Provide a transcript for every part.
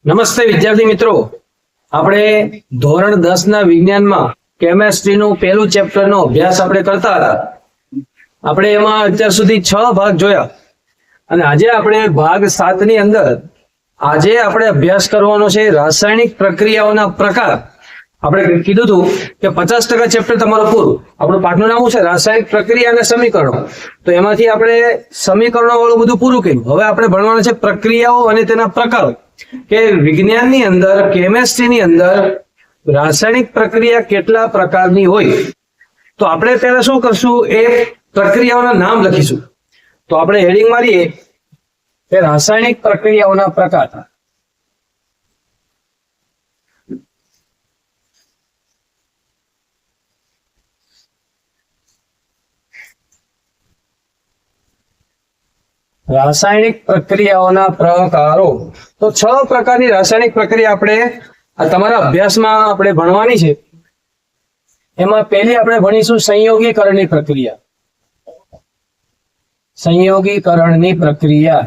નમસ્તે વિદ્યાર્થી મિત્રો, આપણે ધોરણ 10 ના વિજ્ઞાનમાં કેમેસ્ટ્રીનું પહેલું ચેપ્ટરનો અભ્યાસ આપણે કરતા હતા. આપણે એમાં અત્યાર સુધી 6 ભાગ જોયા અને આજે આપણે ભાગ 7 ની અંદર આજે આપણે અભ્યાસ કરવાનો છે રાસાયણિક પ્રક્રિયાઓના પ્રકાર. આપણે કીધું હતું કે 50% ચેપ્ટર તમારું પૂરું. આપણું પાઠનું નામ છે રાસાયણિક પ્રક્રિયા અને સમીકરણો. તો એમાંથી આપણે સમીકરણો વાળું બધું પૂરું કર્યું. હવે આપણે ભણવાનું છે પ્રક્રિયાઓ અને તેના પ્રકારો, કે વિજ્ઞાનની અંદર કેમેસ્ટ્રીની અંદર રાસાયણિક પ્રક્રિયા કેટલા પ્રકારની હોય. તો આપણે પહેલા શું કરશું, એ પ્રક્રિયાઓના નામ લખીશું. તો આપણે હેડિંગ મારીએ કે રાસાયણિક પ્રક્રિયાઓના પ્રકાર. રાસાયણિક પ્રક્રિયાઓના પ્રકારો. તો 6 પ્રકારની રાસાયણિક પ્રક્રિયા આપણે તમારા અભ્યાસમાં આપણે ભણવાની છે. એમાં પહેલી આપણે ભણીશું સંયોગીકરણની પ્રક્રિયા. સંયોગીકરણની પ્રક્રિયા.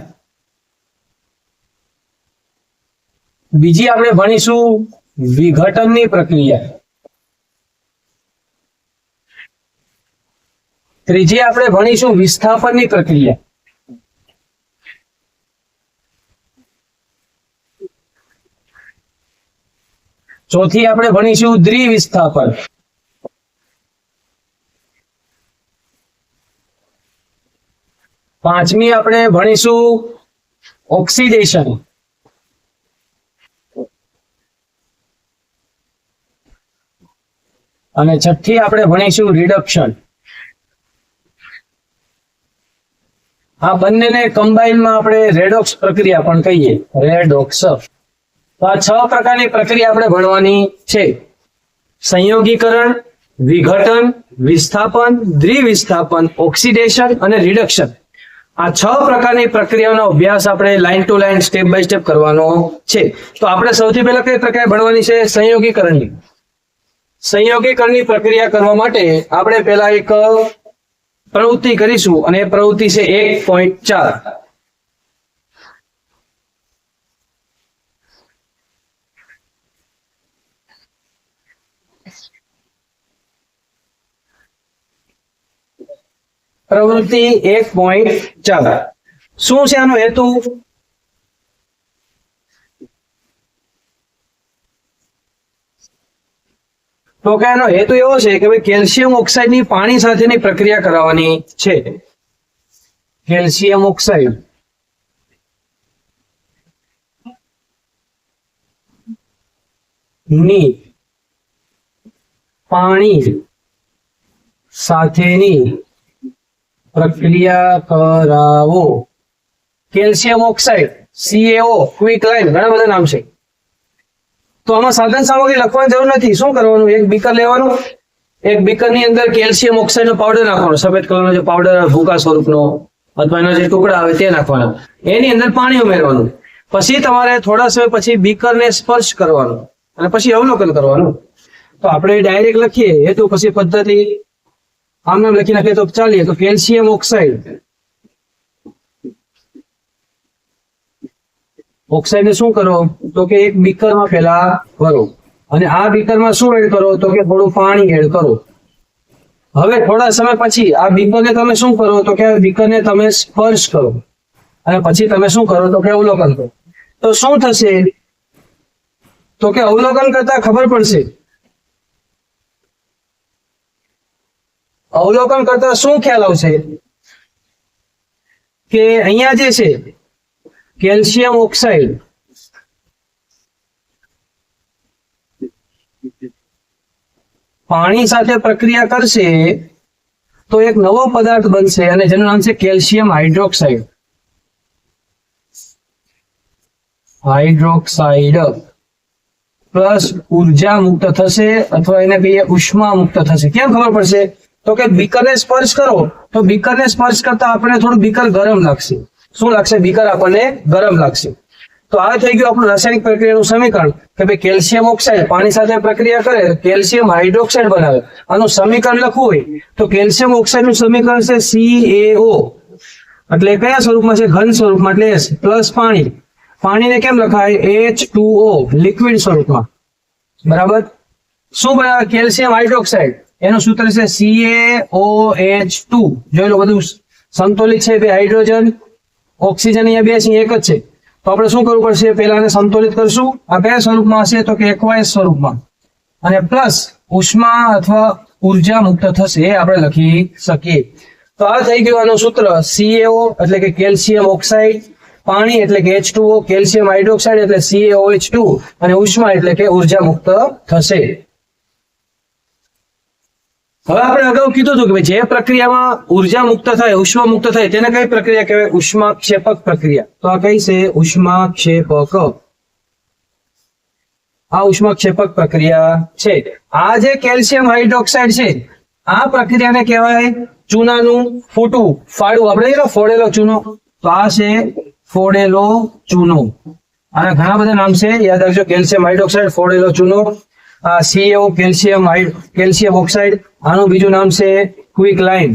બીજી આપણે ભણીશું વિઘટનની પ્રક્રિયા. ત્રીજી આપણે ભણીશું વિસ્થાપનની પ્રક્રિયા. ચોથી આપણે ભણીશું દ્વિવિસ્થાપન. પાંચમી આપણે ભણીશું ઓક્સિડેશન. અને છઠ્ઠી આપણે ભણીશું રિડક્શન. આ બંનેને કમ્બાઈનમાં આપણે રેડોક્સ પ્રક્રિયા પણ કહીએ, રેડોક્સ. તો આ 6 પ્રકારની પ્રક્રિયા આપણે ભણવાની છે: સંયોગીકરણ, વિઘટન, વિસ્થાપન, દ્વિવિસ્થાપન, ઓક્સિડેશન અને રિડક્શન. આ 6 પ્રકારની પ્રક્રિયાઓનો અભ્યાસ આપણે line to line step by step કરવાનો છે. તો આપણે સૌથી પહેલા કઈ પ્રક્રિયા ભણવાની છે? સંયોગીકરણની. સંયોગીકરણની પ્રક્રિયા કરવા માટે આપણે પહેલા એક પ્રવૃત્તિ કરીશું અને એ પ્રવૃત્તિ છે 1.4. પ્રવૃત્તિ 1.4. શું છે આનો હેતુ? તો કે આનો હેતુ એવો છે કે ભાઈ કેલ્શિયમ ઓક્સાઇડની પાણી સાથેની પ્રક્રિયા કરાવવાની છે. કેલ્શિયમ ઓક્સાઇડ ની પાણી સાથેની પ્રક્રિયા કરાવો. કેલ્શિયમ ઓક્સાઇડ, CaO, ક્વિક લાઇમ, ઘણા બધા નામ છે. તો આમાં સાધન સામગ્રી લખવાની જરૂર નથી. શું કરવાનું, એક બીકર લેવાનું, એક બીકર ની અંદર કેલ્શિયમ ઓક્સાઇડ નો પાવડર નાખવાનો, સફેદ કલરનો જે પાવડર ભૂકા સ્વરૂપનો અથવા એના જે ટુકડા આવે તે નાખવાના. એની અંદર પાણી ઉમેરવાનું. પછી તમારે થોડા સમય પછી બીકરને સ્પર્શ કરવાનું અને પછી અવલોકન કરવાનું. તો આપણે ડાયરેક્ટ લખીએ હેતુ પછી પદ્ધતિ આમ નામ લખી નાખીએ તો ચાલીએ. તો કેલ્શિયમ ઓક્સાઇડ, ઓક્સાઇડ ને શું કરો તો કે એક બીકરમાં પેલા ભરો અને આ બીકરમાં શું એડ કરો તો કે થોડું પાણી એડ કરો. હવે થોડા સમય પછી આ બીકરને તમે શું કરો તો કે આ બીકરને તમે સ્પર્શ કરો અને પછી તમે શું કરો તો કે અવલોકન કરો. તો શું થશે તો કે અવલોકન કરતા ખબર પડશે. અવલોકન કરતા શું ખ્યાલ આવશે કે અહીંયા જે છે કેલ્શિયમ ઓક્સાઇડ પાણી સાથે પ્રક્રિયા કરશે તો એક નવો પદાર્થ બનશે અને જેનું નામ છે કેલ્શિયમ હાઇડ્રોક્સાઇડ. હાઇડ્રોક્સાઇડ પ્લસ ઉર્જા મુક્ત થશે અથવા એને કહીએ ઉષ્મા મુક્ત થશે. કેમ ખબર પડશે તો કે બીકરને સ્પર્શ કરો તો બીકરને સ્પર્શ કરતા આપણને થોડું બીકર ગરમ લાગશે. શું લાગશે? બીકર આપણને ગરમ લાગશે. તો આ થઈ ગયું આપણું રાસાયણિક પ્રક્રિયાનું સમીકરણ કે ભાઈ કેલ્શિયમ ઓક્સાઇડ પાણી સાથે પ્રક્રિયા કરે કેલ્શિયમ હાઇડ્રોક્સાઇડ બનાવે. આનું સમીકરણ લખવું હોય તો કેલ્શિયમ ઓક્સાઇડનું સમીકરણ છે CaO, એટલે કયા સ્વરૂપમાં છે? ઘન સ્વરૂપમાં, એટલે પ્લસ પાણી પાણીને કેમ લખાય? H2O લિક્વિડ સ્વરૂપમાં, બરાબર. શું બનાવે? કેલ્શિયમ હાઇડ્રોક્સાઇડ, એનું સૂત્ર છે CaOH2. જોઈ લો બધું સંતુલિત છે. બે હાઇડ્રોજન ઓક્સિજન અહીંયા બે છે, એક જ છે. તો આપણે શું કરવું પડશે? પહેલા આને સંતુલિત કરશું. આ કયા સ્વરૂપમાં હશે? તો કે એક્વાયસ સ્વરૂપમાં, અને પ્લસ ઉષ્મા અથવા ઉર્જા મુક્ત થશે, એ આપણે લખી શકીએ. તો આ થઈ ગયું આનું સૂત્ર. CaO એટલે કે કેલ્શિયમ ઓક્સાઇડ, પાણી એટલે કે H2O, કેલ્શિયમ હાઇડ્રોક્સાઇડ એટલે CaOH2, અને ઉષ્મા એટલે કે ઉર્જા મુક્ત થશે. હવે આપણે અગાઉ કીધું હતું કે જે પ્રક્રિયામાં ઉર્જા મુક્ત થાય, ઉષ્મા મુક્ત થાય, તેને કઈ પ્રક્રિયા કહેવાય? ઉષ્માક્ષેપક પ્રક્રિયા. તો આ કઈ છે? ઉષ્માક્ષેપક. આ ઉષ્માક્ષેપક પ્રક્રિયા છે. આ જે કેલ્શિયમ હાઇડ્રોક્સાઇડ છે, આ પ્રક્રિયાને કહેવાય ચૂનાનું ફૂટવું, ફાડવું. આપણે ફોડેલો ચૂનો, તો આ છે ફોડેલો ચૂનો. આના ઘણા બધા નામ છે, યાદ રાખજો. કેલ્શિયમ હાઇડ્રોક્સાઇડ, ફોડેલો ચૂનો. આ CaO કેલ્શિયમ ઓક્સાઇડ, આનું બીજું નામ છે ક્વિક લાઇમ.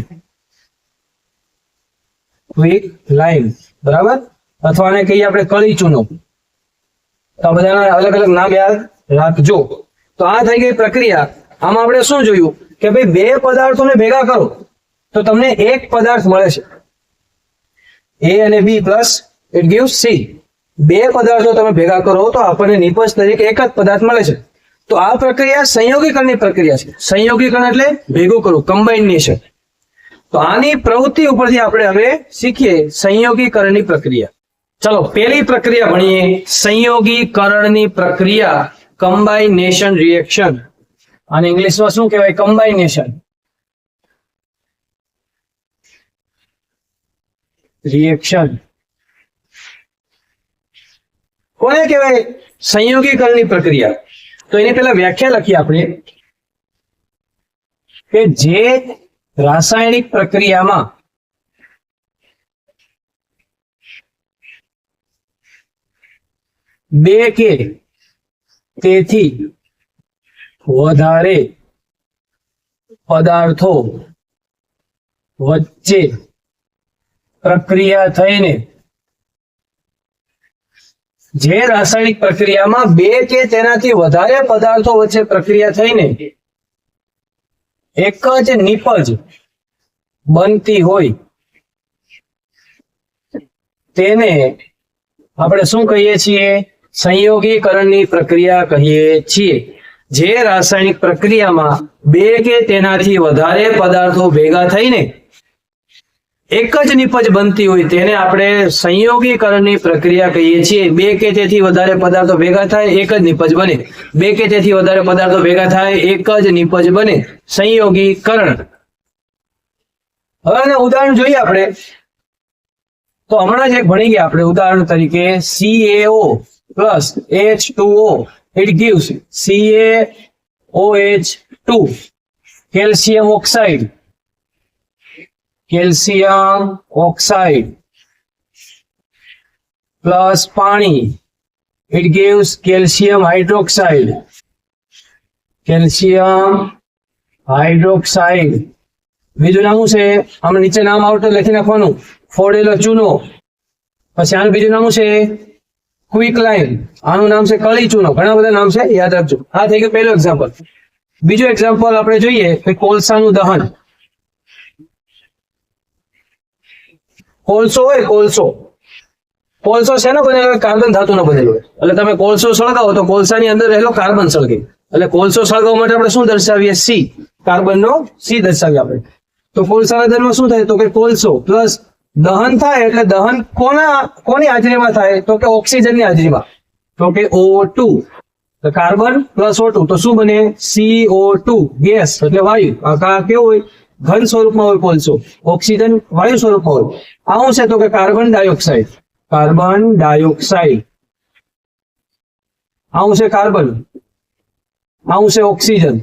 ક્વિક લાઇમ, બરાબર. અથવા આને કહીએ આપણે કળી ચૂનો. તો આ બધાના અલગ અલગ નામ યાદ રાખજો. તો આ થઈ ગઈ પ્રક્રિયા. આમાં આપણે શું જોયું કે ભાઈ બે પદાર્થોને ભેગા કરો તો તમને એક પદાર્થ મળે છે. A અને B plus it gives C. બે પદાર્થો તમે ભેગા કરો તો આપણને નિપજ તરીકે એક જ પદાર્થ મળે છે. તો આ પ્રક્રિયા સંયોગીકરણની પ્રક્રિયા છે. સંયોગીકરણ એટલે ભેગું કરવું, કમ્બાઇનેશન. તો આની પ્રવૃત્તિ ઉપરથી આપણે હવે શીખીએ સંયોગીકરણની પ્રક્રિયા. ચલો પહેલી પ્રક્રિયા ભણીએ, સંયોગીકરણની પ્રક્રિયા, કમ્બાઇનેશન રિએક્શન. અને ઇંગ્લિશમાં શું કહેવાય? કમ્બાઇનેશન રિએક્શન. કોને કહેવાય? સંયોગીકરણની પ્રક્રિયા. તો એની પહેલા વ્યાખ્યા લખીએ આપણે કે જે રાસાયણિક પ્રક્રિયામાં બે કે તેથી વધારે પદાર્થો વચ્ચે પ્રક્રિયા થઈને, જે રાસાયણિક પ્રક્રિયામાં બે કે તેનાથી વધારે પદાર્થો વચ્ચે પ્રક્રિયા થઈને એક જ નિપજ બનતી હોય તેને આપણે શું કહીએ છીએ? સંયોગીકરણની પ્રક્રિયા કહીએ છીએ. જે રાસાયણિક પ્રક્રિયામાં બે કે તેનાથી વધારે પદાર્થો ભેગા થઈને એક જ નિપજ બનતી હોય તેને આપણે સંયોગીકરણની પ્રક્રિયા કહીએ છીએ. બે કે તેથી વધારે પદાર્થો ભેગા થાય, એક જ નિપજ બને. બે કે તેથી વધારે પદાર્થો ભેગા થાય, એક જ નિપજ બને. સંયોગીકરણ. હવે આના ઉદાહરણ જોઈએ આપણે. તો હમણાં જ એક ભણી ગયા આપણે. ઉદાહરણ તરીકે CaO plus H2O it gives CaOH2. Calcium oxide, calcium oxide plus પાણી, it gives calcium hydroxide. Calcium hydroxide. બીજું નામ છે, આમાં નીચે નામ આવતું લખી નાખવાનું, ફોડેલો ચૂનો. પછી આનું બીજું નામ છે ક્વિક લાઇમ. આનું નામ છે કળી ચૂનો. ઘણા બધા નામ છે, યાદ રાખજો. આ થઈ ગયું પહેલું એક્ઝામ્પલ. બીજું એક્ઝામ્પલ આપણે જોઈએ કે કોલસાનું દહન. કોલસો હોય, કોલસો શેનો બનેલો? કાર્બન ધાતુનો બનેલો હોય. એટલે તમે કોલસો સળગાવો તો કોલસાની અંદર રહેલો કાર્બન સળગે. એટલે કોલસો સળગાવવા માટે આપણે શું દર્શાવીએ? C. કાર્બનનો C દર્શાવીએ આપણે. તો કોલસાના દહનમાં શું થાય? તો કે કોલસો પ્લસ દહન થાય એટલે દહન કોની હાજરીમાં થાય? તો કે ઓક્સિજનની હાજરીમાં. તો કે O2. તો કાર્બન પ્લસ O2 તો શું બને? CO2. ગેસ એટલે વાયુ. આ કેવું હોય? ઘન સ્વરૂપમાં હોય કોલસો. ઓક્સિજન વાયુ સ્વરૂપમાં હોય. આવું છે તો કે કાર્બન ડાયોક્સાઇડ. Carbon dioxide. આવું છે કાર્બન. આવું છે ઓક્સિજન.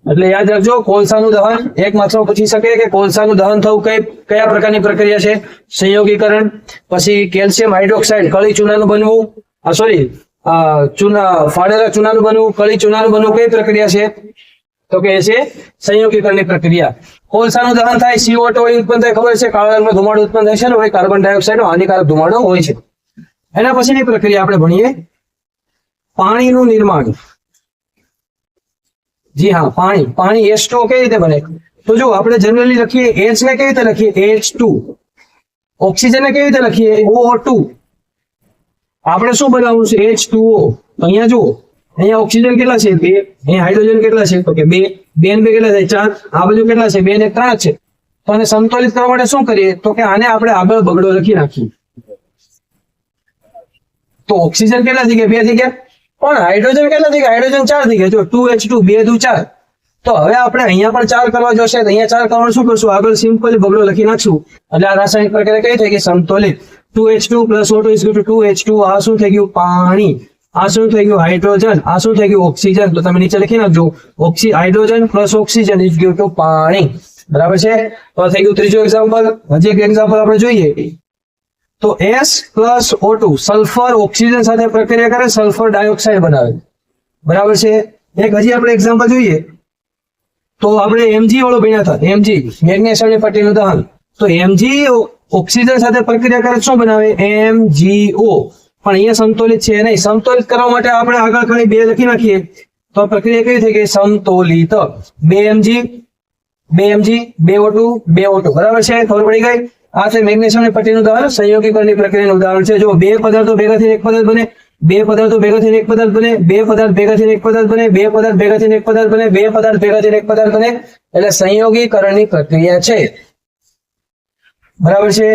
એટલે યાદ રાખજો, કોલસાનું દહન એક માત્ર પૂછી શકે કે કોલસાનું દહન થવું કયા પ્રકારની પ્રક્રિયા છે? સંયોગીકરણ. પછી કેલ્શિયમ હાઇડ્રોક્સાઇડ, કળી ચૂનાનું બનવું. ફાડેલા ચૂનાનું બનવું, કળી ચૂનાનું બનવું કઈ પ્રક્રિયા છે? તો કે છે સંયોગીકરણની પ્રક્રિયા. કોલસાનું દહન થાય, CO2 ઉત્પન્ન થાય, ખબર છે, કાળા રંગનો ધુમાડો ઉત્પન્ન થાય છે ને, ભાઈ કાર્બન ડાયોક્સાઇડનો હાનિકારક ધુમાડો હોય છે. એના પછીની પ્રક્રિયા આપણે ભણીએ પાણીનું નિર્માણ. જી હા, પાણી H2O કેવી રીતે બને? તો જો આપણે જનરલી લખીએ H ને કેવી રીતે લખીએ? H2. ઓક્સિજન ને કેવી રીતે લખીએ? O2. આપણે શું બનાવવું છે? H2O. તો અહીંયા જુઓ, અહીંયા ઓક્સિજન કેટલા છે? 2. અહીંયા હાઇડ્રોજન કેટલા છે? તો કે 2. 2 ને 2 કેટલા થાય? 4. આ બાજુ કેટલા છે? 2 ને 3 છે. તો આને સંતુલિત કરવા માટે શું કરીએ? તો કે આને આપણે આગળ બગડો લખી નાખીએ. તો ઓક્સિજન કેટલા થઈ ગયા? 2 થઈ ગયા. પણ હાઇડ્રોજન કેટલા થઈ ગયા? હાઇડ્રોજન 4 થઈ ગયા. જો 2H2, 2 2 4. તો હવે આપણે અહીંયા પણ 4 કરવા જોશે. તો અહીંયા 4 કરવાનું શું કરશું? આગળ સિમ્પલી બગડો લખી નાખશું. એટલે આ રાસાયણિક પ્રક્રિયા કઈ થઈ ગઈ? સંતુલિત. 2H2 + O2 = 2H2. આ શું થઈ ગયું? પાણી. આ શું થઈ ગયું? હાઇડ્રોજન. આ શું થઈ ગયું? ઓક્સિજન. તો તમે નીચે લખી નાખજો, હાઇડ્રોજન + ઓક્સિજન = પાણી. બરાબર છે. તો થઈ ગયું ત્રીજું એક્ઝામ્પલ. હજી એક એક્ઝામ્પલ આપણે જોઈએ. તો S + O2 સલ્ફર ઓક્સિજન સાથે પ્રક્રિયા કરે, સલ્ફર ડાયોક્સાઇડ બનાવે. બરાબર છે. એક હજી આપણે એક્ઝામ્પલ જોઈએ. તો આપણે Mg વાળો ભણ્યા હતા. Mg મેગ્નેશિયમની પટ્ટીનું દહન. તો Mg ઓક્સિજન સાથે પ્રક્રિયા કરે શું બનાવે? MgO. પણ અહીંયા સંતુલિત છે નહીં. સંતુલિત કરવા માટે આપણે આગળ ખાલી 2 લખી નાખીએ તો પ્રક્રિયા કેવી થઈ ગઈ? સંતુલિત. 2Mg 2O2 2O2. બરાબર છે. ખબર પડી ગઈ? આ છે મેગ્નેશિયમની પટ્ટીનું દહન, સંયોગીકરણની પ્રક્રિયાનું ઉદાહરણ છે. જો 2 પદાર્થો ભેગા થઈને એક પદાર્થ બને, 2 પદાર્થો ભેગા થઈને એક પદાર્થ બને, 2 પદાર્થ ભેગા થઈને એક પદાર્થ બને, 2 પદાર્થ ભેગા થઈને એક પદાર્થ બને, 2 પદાર્થ ભેગા થઈને એક પદાર્થ બને. એટલે સંયોગીકરણની પ્રક્રિયા છે. બરાબર છે.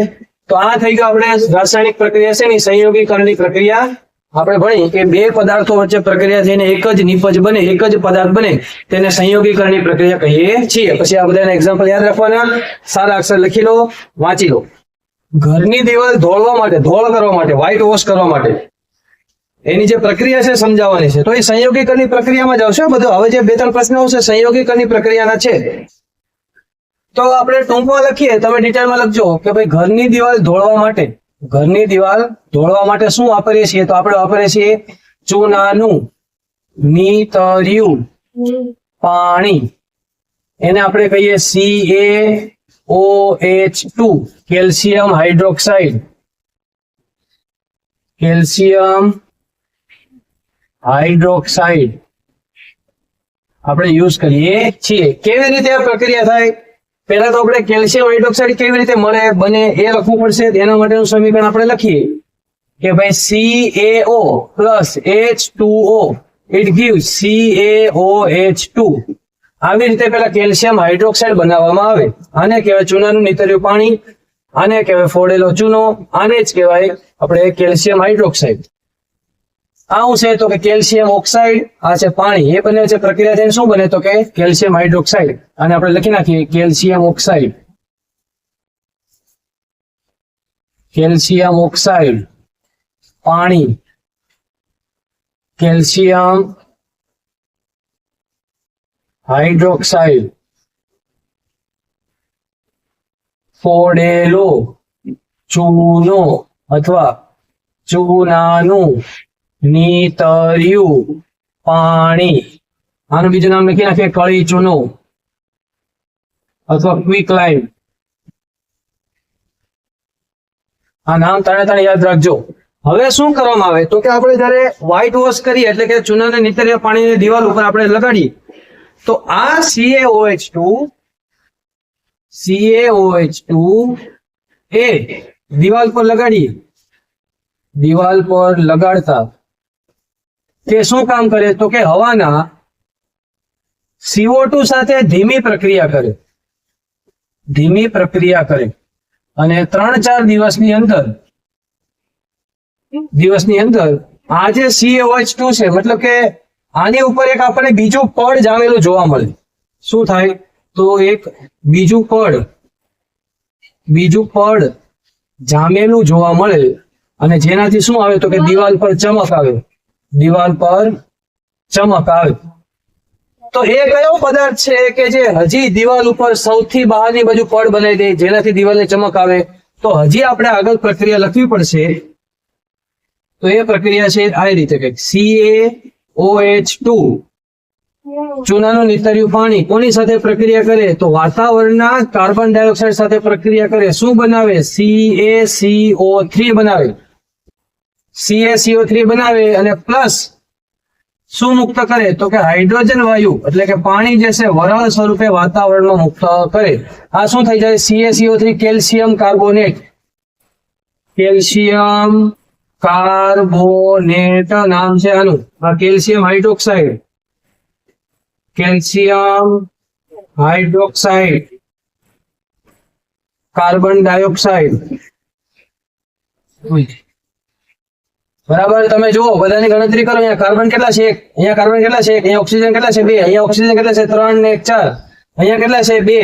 તો આ થઈ ગયું આપણે રાસાયણિક પ્રક્રિયા છે ને સંયોગીકરણની પ્રક્રિયા. આપણે ભણી કે 2 પદાર્થો વચ્ચે પ્રક્રિયા થઈને એક જ નિપજ બને, એક જ પદાર્થ બને, તેને સંયોગીકરણની પ્રક્રિયા કહીએ છીએ. પછી આ બધાના એક્ઝામ્પલ યાદ રાખવાના, સારા અક્ષર લખી લો, વાંચી લો. ઘરની દિવાલ ધોળવા માટે, ધોળ કરવા માટે, વ્હાઇટ વોશ કરવા માટે એની જે પ્રક્રિયા છે સમજાવવાની છે. તો એ સંયોગીકરણની પ્રક્રિયામાં જ આવશે બધું. હવે જે 2-3 પ્રશ્નો આવશે સંયોગીકરણની પ્રક્રિયાના છે. તો આપણે ટૂંકમાં લખીએ, તમે ડિટેલમાં લખજો કે ભાઈ ઘરની દિવાલ ધોળવા માટે, ઘરની દિવાલ ધોળવા માટે શું વાપરીએ છીએ? તો આપણે વાપરીએ છીએ ચૂનાનું નીતર્યું પાણી. એને આપણે કહીએ CaOH2, calcium hydroxide. Calcium hydroxide આપણે યુઝ કરીએ છીએ. કેવી રીતે આ પ્રક્રિયા થાય? પહેલા તો આપણે કેલ્શિયમ હાઇડ્રોક્સાઇડ કેવી રીતે મળે, બને એ લખવું પડશે. એના માટેનું સમીકરણ આપણે લખીએ કે ભાઈ CaO + H2O it gives CaOH2. આવી રીતે પેલા કેલ્શિયમ હાઇડ્રોક્સાઇડ બનાવવામાં આવે. આને કહેવાય ચૂનાનું નીતર્યું પાણી, આને કહેવાય ફોડેલો ચૂનો, આને જ કહેવાય આપણે કેલ્શિયમ હાઇડ્રોક્સાઇડ. આવું છે તો કે કેલ્શિયમ ઓક્સાઇડ, આ છે પાણી. એ બંને વચ્ચે પ્રક્રિયા થઈને શું બને? તો કે કેલ્શિયમ હાઇડ્રોક્સાઇડ. અને આપણે લખી નાખીએ કેલ્શિયમ ઓક્સાઇડ. કેલ્શિયમ ઓક્સાઇડ પાણી, કેલ્શિયમ હાઇડ્રોક્સાઇડ ફોડેલો ચૂનો અથવા ચૂનાનું નીતર્યું પાણી. આનું બીજું નામ લખી નાખીએ કળી ચૂનો અથવા ક્વિક લાઇમ. આ નામ તાણે યાદ રાખજો. હવે શું કરવામાં આવે? તો કે આપણે જયારે વ્હાઇટ વોશ કરીએ એટલે કે ચૂનાને નીતર્યા પાણીની દિવાલ ઉપર આપણે લગાડીએ તો આ CaOH2 એ દિવાલ પર લગાડીએ. દિવાલ પર લગાડતા તે શું કામ કરે? તો કે હવાના CO2 સાથે ધીમી પ્રક્રિયા કરે. ધીમી પ્રક્રિયા કરે અને 3-4 દિવસની અંદર આ જે CaOH2 છે, મતલબ કે આની ઉપર એક આપણને બીજું પડ જામેલું જોવા મળે. શું થાય? તો એક બીજું પડ જામેલું જોવા મળે અને જેનાથી શું આવે? તો કે દિવાલ પર ચમક આવે. દિવાલ પર ચમક આવે. તો એ કયો પદાર્થ છે કે જે હજી દિવાલ ઉપર સૌથી બહારની બાજુ પડ બનાવી દે, જેનાથી દિવાલને ચમક આવે? તો હજી આપણે આગળ પ્રક્રિયા લખવી પડશે. તો એ પ્રક્રિયા છે આ રીતે કંઈક CaOH2 ચૂનાનું નીતર્યું પાણી કોની સાથે પ્રક્રિયા કરે તો વાતાવરણના કાર્બન ડાયોક્સાઇડ સાથે પ્રક્રિયા કરે શું બનાવે CaCO3 બનાવે CaCO3 બનાવે અને પ્લસ શું મુક્ત કરે તો કે હાઇડ્રોજન વાયુ એટલે કે પાણી જે છે વરાળ સ્વરૂપે વાતાવરણમાં મુક્ત કરે આ શું થઈ જાય CaCO3 કેલ્શિયમ કાર્બોનેટ નામ છે આનું આ કેલ્શિયમ હાઇડ્રોક્સાઇડ કાર્બન ડાયોક્સાઇડ બરાબર તમે જુઓ બધાની ગણતરી કરો અહીંયા કાર્બન કેટલા છે એક અહીંયા કાર્બન કેટલા છે એક અહીંયા ઓક્સિજન કેટલા છે બે અહીંયા ઓક્સિજન કેટલા છે 3 ને 1 4 અહીંયા કેટલા છે બે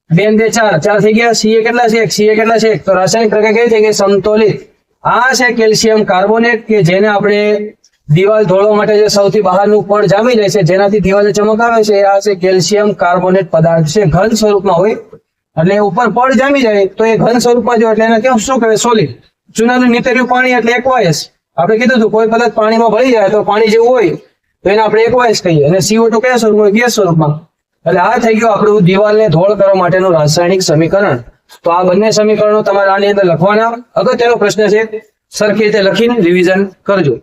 બે ને 4 થઈ ગયા Ca કેટલા છે એક Ca કેટલા છે એક તો રાસાયણિક પ્રક્રિયા કેવી થઈ ગઈ સમતોલિત આ છે કેલ્શિયમ કાર્બોનેટ કે જેને આપણે દિવાલ ધોળવા માટે જે સૌથી બહારનું પડ જામી જાય છે જેનાથી દિવાલે ચમક આવે છે આ છે કેલ્શિયમ કાર્બોનેટ પદાર્થ છે ઘન સ્વરૂપમાં હોય એટલે ઉપર પડ જામી જાય તો એ ઘન સ્વરૂપમાં જો એટલે એને કેવું શું કહેવાય સોલિડ ચૂનાનું નીતર્યું પાણી એટલે એક્વાયસ આપણે કીધું હતું કોઈ પદાર્થ પાણીમાં ભળી જાય તો પાણી જેવું હોય તો એને આપણે એક્વાયસ કહીએ અને CO2 કયા સ્વરૂપમાં ગેસ સ્વરૂપમાં એટલે આ થઈ ગયું આપણું દિવાલને ધોળ કરવા માટેનું રાસાયણિક સમીકરણ તો આ બંને સમીકરણો તમારે આની અંદર લખવાના અગત્યનો પ્રશ્ન છે સરખી રીતે લખીને રિવિઝન કરજો